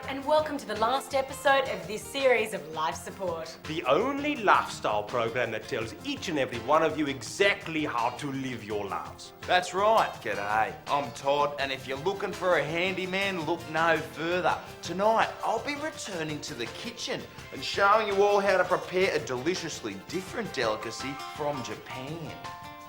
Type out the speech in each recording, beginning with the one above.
and welcome to the last episode of this series of Life Support. The only lifestyle program that tells each and every one of you exactly how to live your lives. That's right. G'day, I'm Todd, and if you're looking for a handyman, look no further. Tonight, I'll be returning to the kitchen and showing you all how to prepare a deliciously different delicacy from Japan.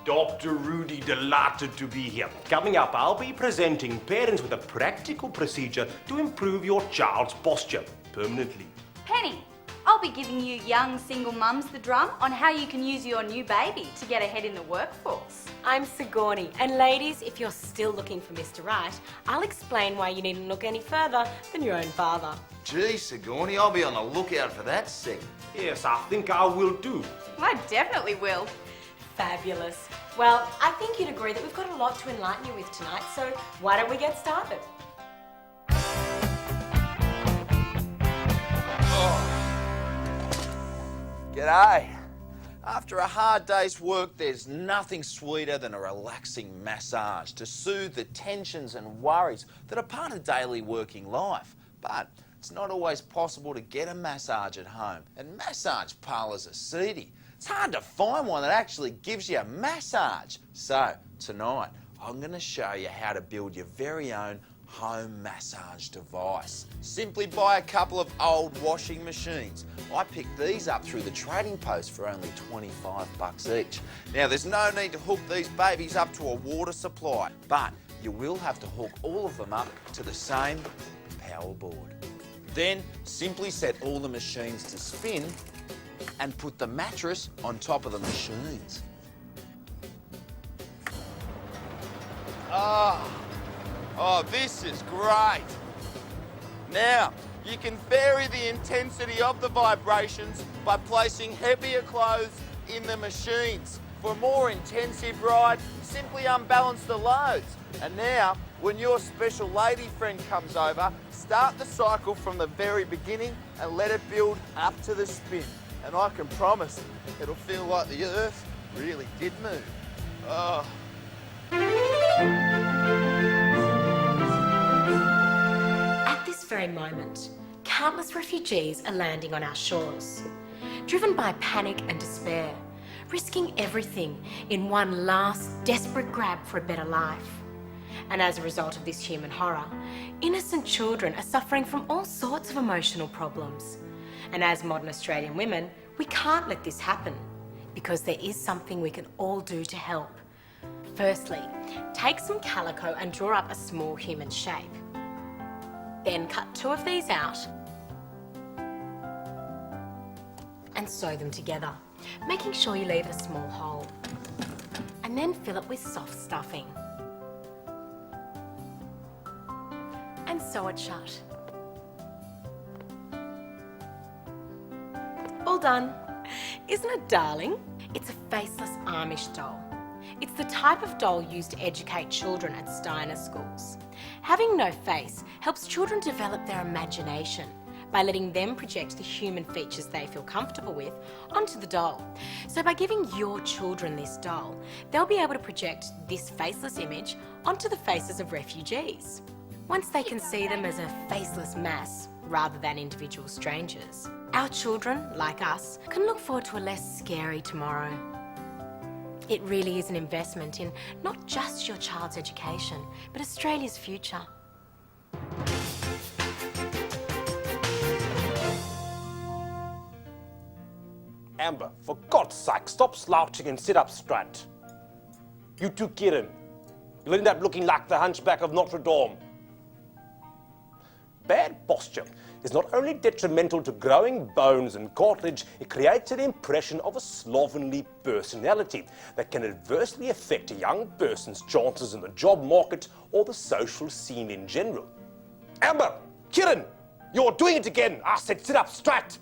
Dr. Rudy, delighted to be here. Coming up, I'll be presenting parents with a practical procedure to improve your child's posture permanently. Penny, I'll be giving you young single mums the drum on how you can use your new baby to get ahead in the workforce. I'm Sigourney, and ladies, if you're still looking for Mr. Right, I'll explain why you needn't look any further than your own father. Gee, Sigourney, I'll be on the lookout for that segment. Yes, I think I will too. I definitely will. Fabulous. Well, I think you'd agree that we've got a lot to enlighten you with tonight, so why don't we get started? G'day. After a hard day's work, there's nothing sweeter than a relaxing massage to soothe the tensions and worries that are part of daily working life. But it's not always possible to get a massage at home, and massage parlours are seedy. It's hard to find one that actually gives you a massage. So tonight, I'm going to show you how to build your very own home massage device. Simply buy a couple of old washing machines. I picked these up through the trading post for only 25 bucks each. Now, there's no need to hook these babies up to a water supply, but you will have to hook all of them up to the same power board. Then simply set all the machines to spin and put the mattress on top of the machines. Oh, this is great. Now, you can vary the intensity of the vibrations by placing heavier clothes in the machines. For a more intensive ride, simply unbalance the loads. And now, when your special lady friend comes over, start the cycle from the very beginning and let it build up to the spin. And I can promise it'll feel like the earth really did move. Oh. At this very moment, countless refugees are landing on our shores, driven by panic and despair, risking everything in one last desperate grab for a better life. And as a result of this human horror, innocent children are suffering from all sorts of emotional problems. And as modern Australian women, we can't let this happen, because there is something we can all do to help. Firstly, take some calico and draw up a small human shape. Then cut 2 of these out and sew them together, making sure you leave a small hole. And then fill it with soft stuffing. And sew it shut. All done. Isn't it darling? It's a faceless Amish doll. It's the type of doll used to educate children at Steiner schools. Having no face helps children develop their imagination by letting them project the human features they feel comfortable with onto the doll. So by giving your children this doll, they'll be able to project this faceless image onto the faces of refugees. Once they can see them as a faceless mass rather than individual strangers, our children, like us, can look forward to a less scary tomorrow. It really is an investment in not just your child's education, but Australia's future. Amber, for God's sake, stop slouching and sit up straight. You too, Kieran. You'll end up looking like the hunchback of Notre Dame. Bad posture is not only detrimental to growing bones and cartilage, it creates an impression of a slovenly personality that can adversely affect a young person's chances in the job market or the social scene in general. Amber, Kieran, you're doing it again. I said sit up straight.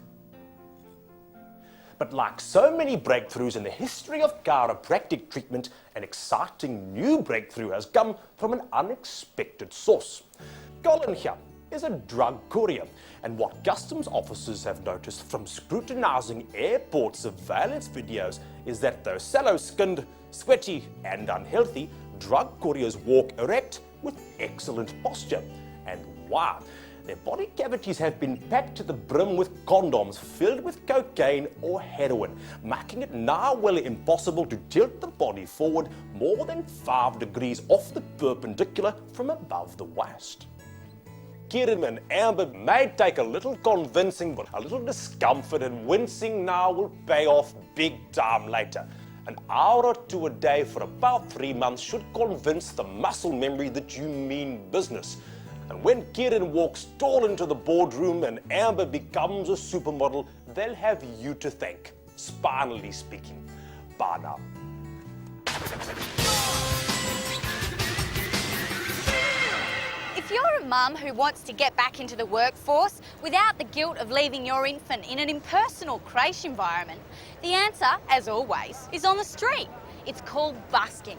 But like so many breakthroughs in the history of chiropractic treatment, an exciting new breakthrough has come from an unexpected source. Colin here is a drug courier, and what customs officers have noticed from scrutinizing airport surveillance videos is that though sallow-skinned, sweaty and unhealthy, drug couriers walk erect with excellent posture. And wow, Their body cavities have been packed to the brim with condoms filled with cocaine or heroin, making it now well impossible to tilt the body forward more than 5 degrees off the perpendicular from above the waist. Kieran and Amber may take a little convincing, but a little discomfort and wincing now will pay off big time later. An hour or 2 a day for about 3 months should convince the muscle memory that you mean business. And when Kieran walks tall into the boardroom and Amber becomes a supermodel, they'll have you to thank, spinally speaking. Bye now. If you're a mum who wants to get back into the workforce without the guilt of leaving your infant in an impersonal creche environment, the answer, as always, is on the street. It's called busking.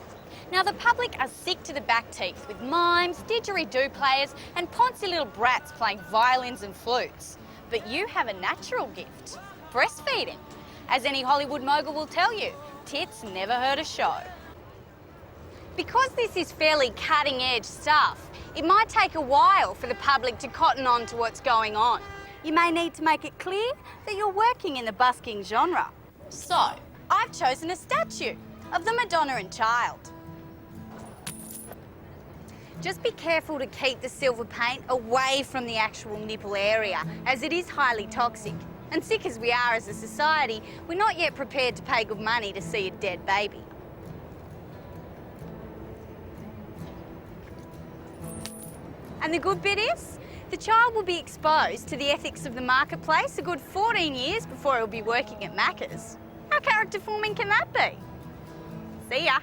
Now, the public are sick to the back teeth with mimes, didgeridoo players and poncy little brats playing violins and flutes. But you have a natural gift, breastfeeding. As any Hollywood mogul will tell you, tits never hurt a show. Because this is fairly cutting-edge stuff, it might take a while for the public to cotton on to what's going on. You may need to make it clear that you're working in the busking genre. So, I've chosen a statue of the Madonna and Child. Just be careful to keep the silver paint away from the actual nipple area, as it is highly toxic. And sick as we are as a society, we're not yet prepared to pay good money to see a dead baby. And the good bit is, the child will be exposed to the ethics of the marketplace a good 14 years before he'll be working at Macca's. How character forming can that be? See ya.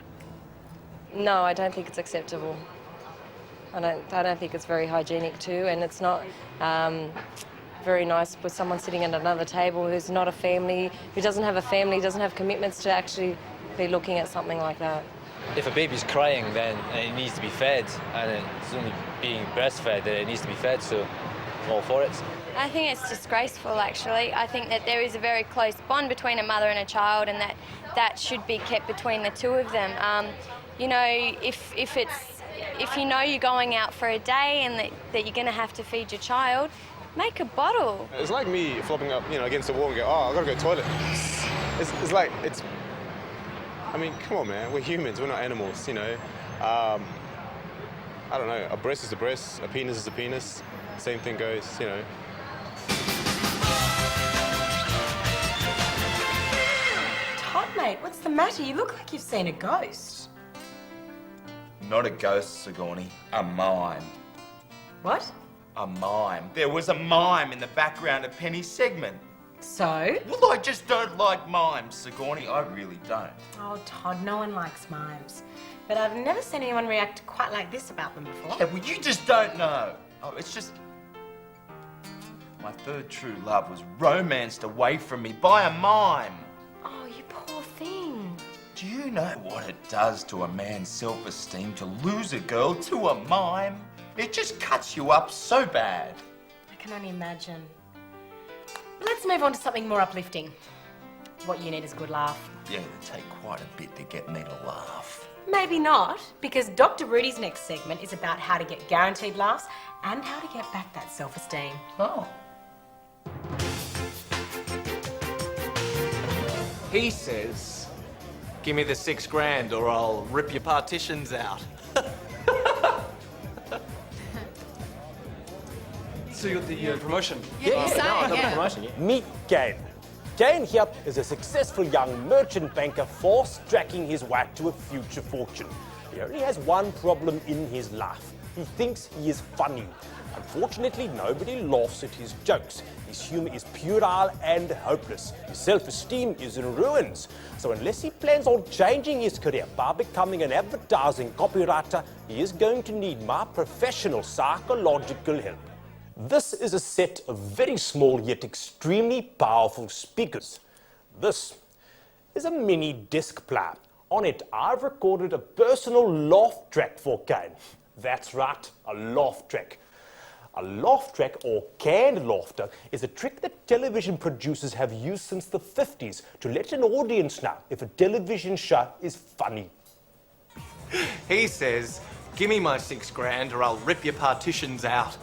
No, I don't think it's acceptable. I don't think it's very hygienic too, and it's not very nice with someone sitting at another table who's not a family, who doesn't have a family, doesn't have commitments to actually be looking at something like that. If a baby's crying, then it needs to be fed, and it's only being breastfed that it needs to be fed, so I'm all for it. I think it's disgraceful, actually. I think that there is a very close bond between a mother and a child, and that should be kept between the two of them. You know, if you know you're going out for a day and that you're going to have to feed your child, make a bottle. It's like me flopping up, against the wall and go, oh, I gotta go to the toilet. I mean, come on, man. We're humans. We're not animals, I don't know. A breast is a breast. A penis is a penis. Same thing goes, Todd, mate, what's the matter? You look like you've seen a ghost. Not a ghost, Sigourney. A mime. What? A mime. There was a mime in the background of Penny's segment. So? Well, I just don't like mimes, Sigourney. I really don't. Oh, Todd, no one likes mimes. But I've never seen anyone react quite like this about them before. Yeah, well, you just don't know. Oh, it's just... My third true love was romanced away from me by a mime. Oh, you poor thing. Do you know what it does to a man's self-esteem to lose a girl to a mime? It just cuts you up so bad. I can only imagine. Let's move on to something more uplifting. What you need is a good laugh. Yeah, it'd take quite a bit to get me to laugh. Maybe not, because Dr. Rudy's next segment is about how to get guaranteed laughs and how to get back that self-esteem. Oh. He says, give me the $6,000 or I'll rip your partitions out. So you got the promotion? Meet Kane. Kane here is a successful young merchant banker fast-tracking his way to a future fortune. He only has one problem in his life. He thinks he is funny. Unfortunately, nobody laughs at his jokes. His humor is puerile and hopeless. His self-esteem is in ruins. So unless he plans on changing his career by becoming an advertising copywriter, he is going to need my professional psychological help. This is a set of very small yet extremely powerful speakers. This is a mini disc player. On it, I've recorded a personal laugh track for Kane. That's right, a laugh track. A laugh track, or canned laughter, is a trick that television producers have used since the 50s to let an audience know if a television show is funny. He says, give me my $6,000 or I'll rip your partitions out.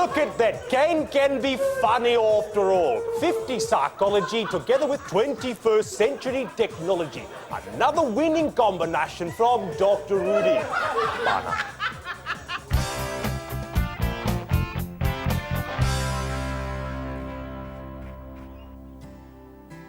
Look at that. Cane can be funny after all. 50 psychology together with 21st century technology. Another winning combination from Dr. Rudy.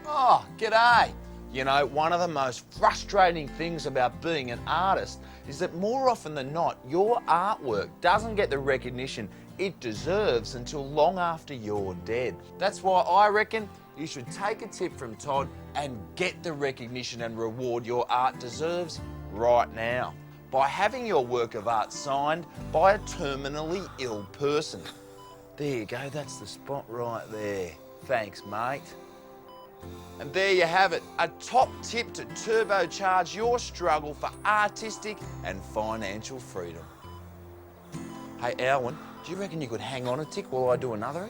Oh, g'day. You know, one of the most frustrating things about being an artist is that more often than not, your artwork doesn't get the recognition it deserves until long after you're dead. That's why I reckon you should take a tip from Todd and get the recognition and reward your art deserves right now by having your work of art signed by a terminally ill person. There you go, that's the spot right there. Thanks, mate. And there you have it, a top tip to turbocharge your struggle for artistic and financial freedom. Hey, Alwyn, do you reckon you could hang on a tick while I do another?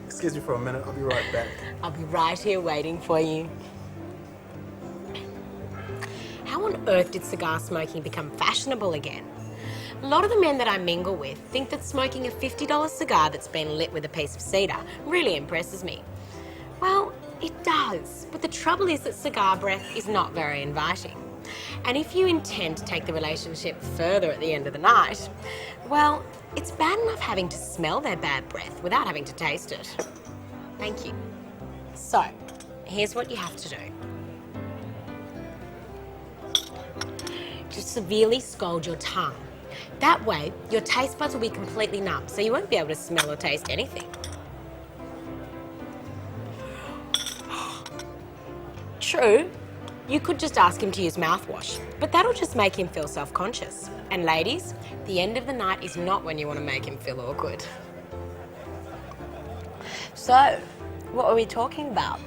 Excuse me for a minute, I'll be right back. I'll be right here waiting for you. How on earth did cigar smoking become fashionable again? A lot of the men that I mingle with think that smoking a $50 cigar that's been lit with a piece of cedar really impresses me. Well, it does, but the trouble is that cigar breath is not very inviting. And if you intend to take the relationship further at the end of the night, well, it's bad enough having to smell their bad breath without having to taste it. Thank you. So, here's what you have to do. Just severely scald your tongue. That way, your taste buds will be completely numb, so you won't be able to smell or taste anything. True, you could just ask him to use mouthwash, but that'll just make him feel self-conscious. And ladies, the end of the night is not when you want to make him feel awkward. So, what are we talking about?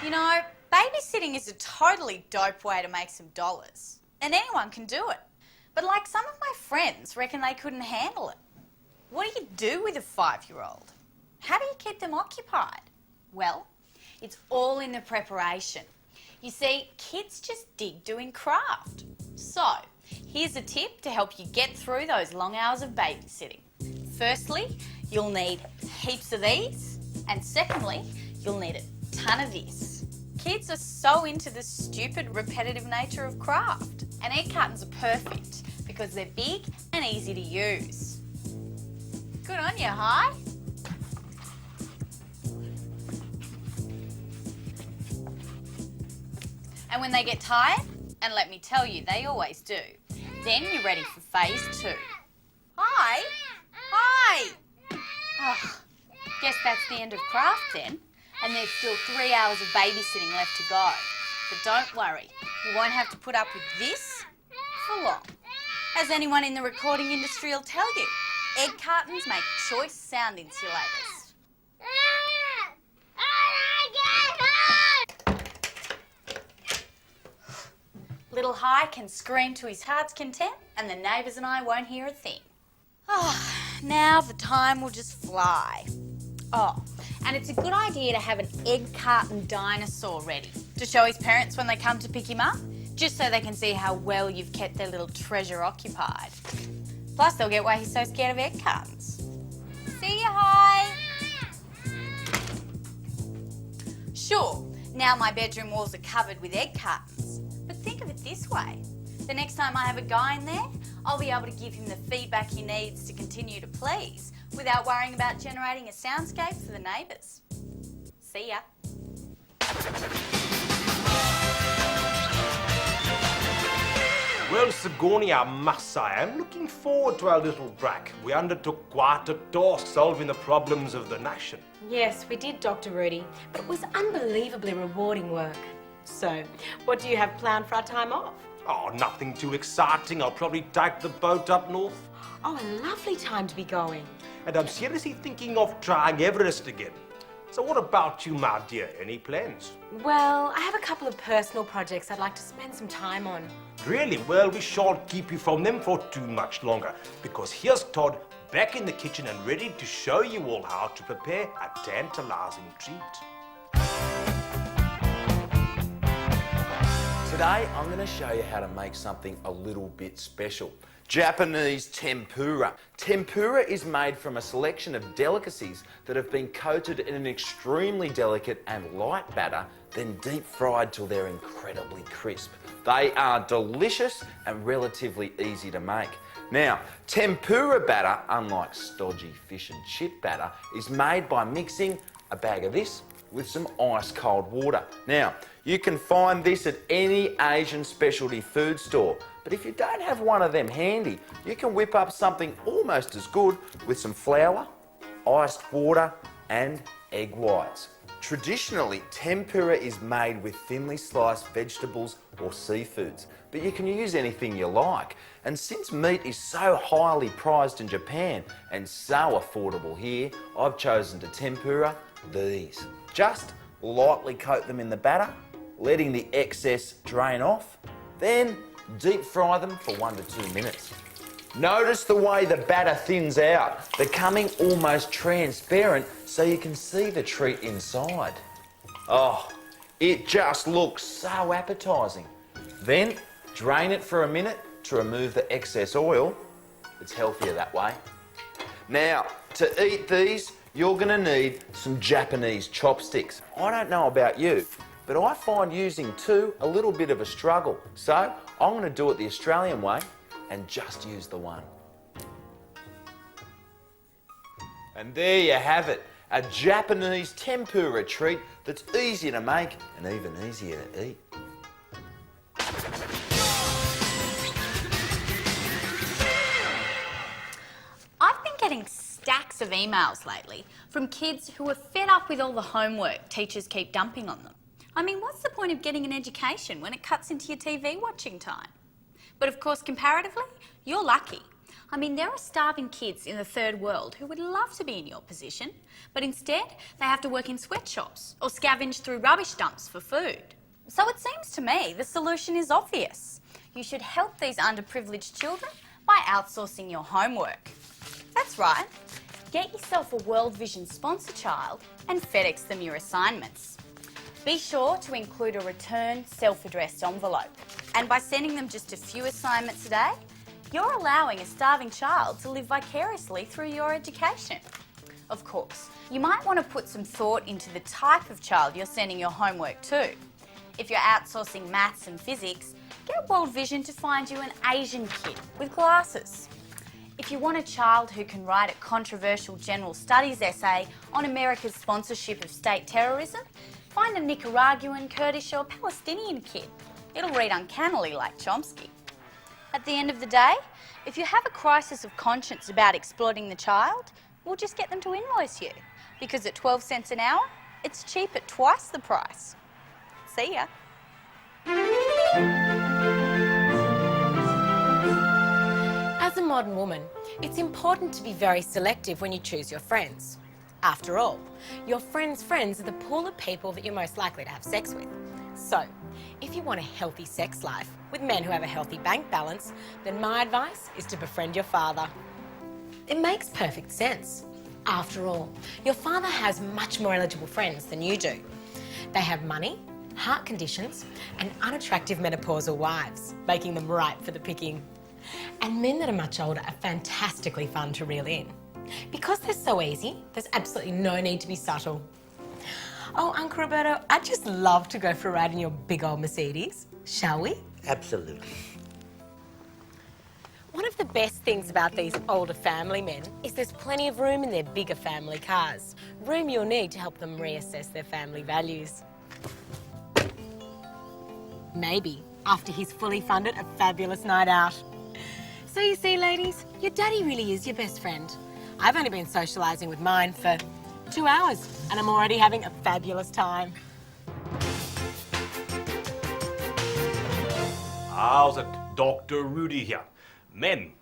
You know, babysitting is a totally dope way to make some dollars. And anyone can do it. But like some of my friends reckon they couldn't handle it. What do you do with a 5-year-old? How do you keep them occupied? Well, it's all in the preparation. You see, kids just dig doing craft. So, here's a tip to help you get through those long hours of babysitting. Firstly, you'll need heaps of these. And secondly, you'll need a ton of this. Kids are so into the stupid, repetitive nature of craft. And egg cartons are perfect because they're big and easy to use. Good on you, Hi. And when they get tired, and let me tell you, they always do, then you're ready for phase 2. Hi! Hi! Oh, guess that's the end of craft then. And there's still 3 hours of babysitting left to go. But don't worry, you won't have to put up with this for long. As anyone in the recording industry will tell you, egg cartons make choice sound insulators. Little Hi can scream to his heart's content and the neighbours and I won't hear a thing. Oh, now the time will just fly. Oh, and it's a good idea to have an egg carton dinosaur ready to show his parents when they come to pick him up, just so they can see how well you've kept their little treasure occupied. Plus, they'll get why he's so scared of egg cartons. See ya, Hi! Sure, now my bedroom walls are covered with egg cartons, but think of it this way. The next time I have a guy in there, I'll be able to give him the feedback he needs to continue to please without worrying about generating a soundscape for the neighbours. See ya. Well, Sigourney, I must say, I'm looking forward to our little break. We undertook quite a task solving the problems of the nation. Yes, we did, Dr. Rudy, but it was unbelievably rewarding work. So, what do you have planned for our time off? Oh, nothing too exciting. I'll probably take the boat up north. Oh, a lovely time to be going. And I'm seriously thinking of trying Everest again. So what about you, my dear? Any plans? Well, I have a couple of personal projects I'd like to spend some time on. Really? Well, we shan't keep you from them for too much longer, because here's Todd back in the kitchen and ready to show you all how to prepare a tantalising treat. Today, I'm going to show you how to make something a little bit special. Japanese tempura. Tempura is made from a selection of delicacies that have been coated in an extremely delicate and light batter, then deep fried till they're incredibly crisp. They are delicious and relatively easy to make. Now, tempura batter, unlike stodgy fish and chip batter, is made by mixing a bag of this with some ice cold water. Now, you can find this at any Asian specialty food store, but if you don't have one of them handy, you can whip up something almost as good with some flour, iced water and egg whites. Traditionally, tempura is made with thinly sliced vegetables or seafoods, but you can use anything you like. And since meat is so highly prized in Japan and so affordable here, I've chosen to tempura these. Just lightly coat them in the batter, letting the excess drain off, then deep fry them for 1 to 2 minutes. Notice the way the batter thins out, becoming almost transparent so you can see the treat inside. Oh, it just looks so appetising. Then drain it for a minute to remove the excess oil. It's healthier that way. Now, to eat these, you're going to need some Japanese chopsticks. I don't know about you, but I find using two a little bit of a struggle. So I'm going to do it the Australian way and just use the one. And there you have it, a Japanese tempura treat that's easy to make and even easier to eat. I've been getting stacks of emails lately from kids who are fed up with all the homework teachers keep dumping on them. I mean, what's the point of getting an education when it cuts into your TV watching time? But of course, comparatively, you're lucky. I mean, there are starving kids in the third world who would love to be in your position, but instead they have to work in sweatshops or scavenge through rubbish dumps for food. So it seems to me the solution is obvious. You should help these underprivileged children by outsourcing your homework. That's right. Get yourself a World Vision sponsor child and FedEx them your assignments. Be sure to include a return self-addressed envelope. And by sending them just a few assignments a day, you're allowing a starving child to live vicariously through your education. Of course, you might want to put some thought into the type of child you're sending your homework to. If you're outsourcing maths and physics, get World Vision to find you an Asian kid with glasses. If you want a child who can write a controversial general studies essay on America's sponsorship of state terrorism, find a Nicaraguan, Kurdish or Palestinian kid. It'll read uncannily like Chomsky. At the end of the day, if you have a crisis of conscience about exploiting the child, we'll just get them to invoice you. Because at 12 cents an hour, it's cheap at twice the price. See ya. As a modern woman, it's important to be very selective when you choose your friends. After all, your friends' friends are the pool of people that you're most likely to have sex with. So, if you want a healthy sex life with men who have a healthy bank balance, then my advice is to befriend your father. It makes perfect sense. After all, your father has much more eligible friends than you do. They have money, heart conditions, and unattractive menopausal wives, making them ripe for the picking. And men that are much older are fantastically fun to reel in. Because they're so easy, there's absolutely no need to be subtle. Oh, Uncle Roberto, I'd just love to go for a ride in your big old Mercedes. Shall we? Absolutely. One of the best things about these older family men is there's plenty of room in their bigger family cars. Room you'll need to help them reassess their family values. Maybe after he's fully funded a fabulous night out. So you see, ladies, your daddy really is your best friend. I've only been socialising with mine for 2 hours and I'm already having a fabulous time. How's it? Dr. Rudy here. Men,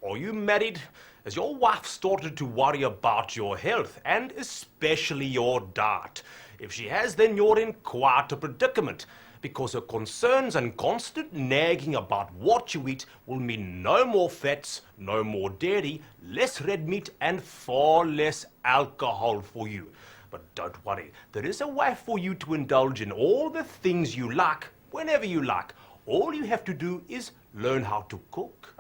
are you married? Has your wife started to worry about your health and especially your diet? If she has, then you're in quite a predicament. because her concerns and constant nagging about what you eat will mean no more fats, no more dairy, less red meat, and far less alcohol for you. But don't worry, there is a way for you to indulge in all the things you like, whenever you like. All you have to do is learn how to cook.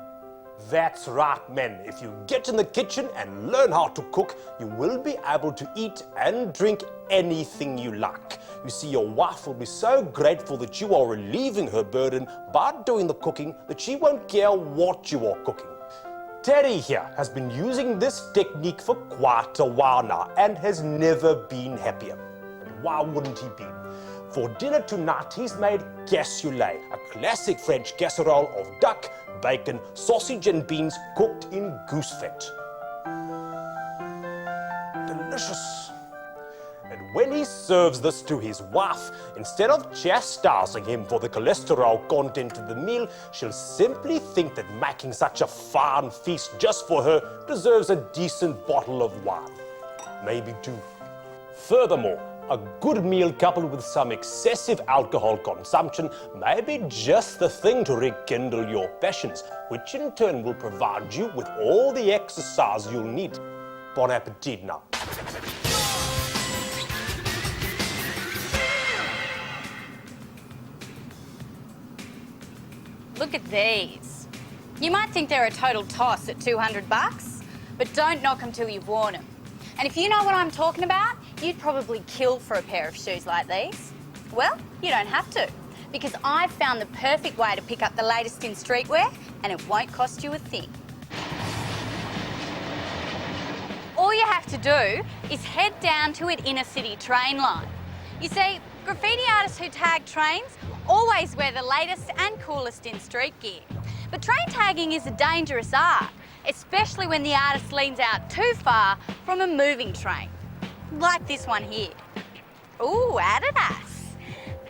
That's right, men. If you get in the kitchen and learn how to cook, you will be able to eat and drink anything you like. You see, your wife will be so grateful that you are relieving her burden by doing the cooking that she won't care what you are cooking. Terry here has been using this technique for quite a while now and has never been happier. And why wouldn't he be? For dinner tonight, he's made cassoulet, a classic French casserole of duck, bacon, sausage and beans cooked in goose fat. Delicious. And when he serves this to his wife, instead of chastising him for the cholesterol content of the meal, she'll simply think that making such a fine feast just for her deserves a decent bottle of wine. Maybe two. Furthermore, a good meal coupled with some excessive alcohol consumption may be just the thing to rekindle your passions, which in turn will provide you with all the exercise you'll need. Bon appetit now. Look at these. You might think they're a total toss at $200, but don't knock them till you've worn them. And if you know what I'm talking about, you'd probably kill for a pair of shoes like these. Well, you don't have to, because I've found the perfect way to pick up the latest in streetwear, and it won't cost you a thing. All you have to do is head down to an inner city train line. You see, graffiti artists who tag trains always wear the latest and coolest in street gear. But train tagging is a dangerous art, especially when the artist leans out too far from a moving train. Like this one here. Ooh, Adidas.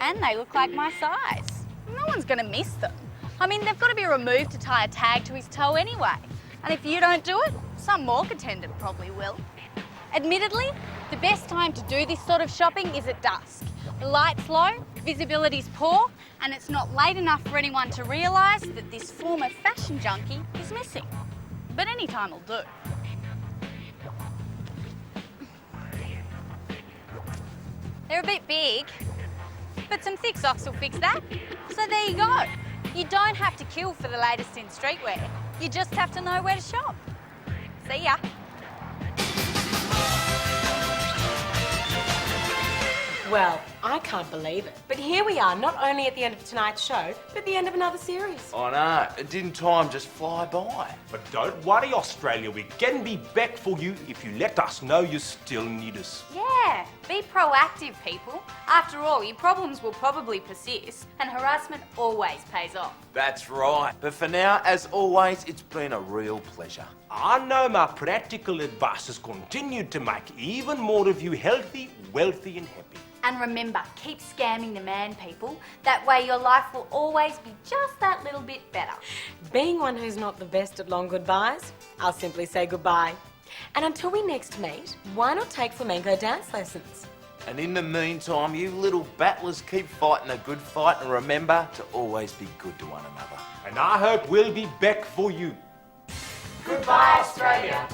And they look like my size. No one's gonna miss them. I mean, they've got to be removed to tie a tag to his toe anyway. And if you don't do it, some morgue attendant probably will. Admittedly, the best time to do this sort of shopping is at dusk. The light's low, visibility's poor, and it's not late enough for anyone to realise that this former fashion junkie is missing. But any time will do. They're a bit big, but some thick socks will fix that. So there you go. You don't have to kill for the latest in streetwear. You just have to know where to shop. See ya. Well, I can't believe it. But here we are, not only at the end of tonight's show, but at the end of another series. I know, didn't time just fly by? But don't worry, Australia, we can be back for you if you let us know you still need us. Yeah, be proactive, people. After all, your problems will probably persist, and harassment always pays off. That's right. But for now, as always, it's been a real pleasure. I know my practical advice has continued to make even more of you healthy, wealthy and happy. And remember, keep scamming the man, people. That way your life will always be just that little bit better. Being one who's not the best at long goodbyes, I'll simply say goodbye. And until we next meet, why not take flamenco dance lessons? And in the meantime, you little battlers keep fighting a good fight and remember to always be good to one another. And I hope we'll be back for you. Goodbye, Australia.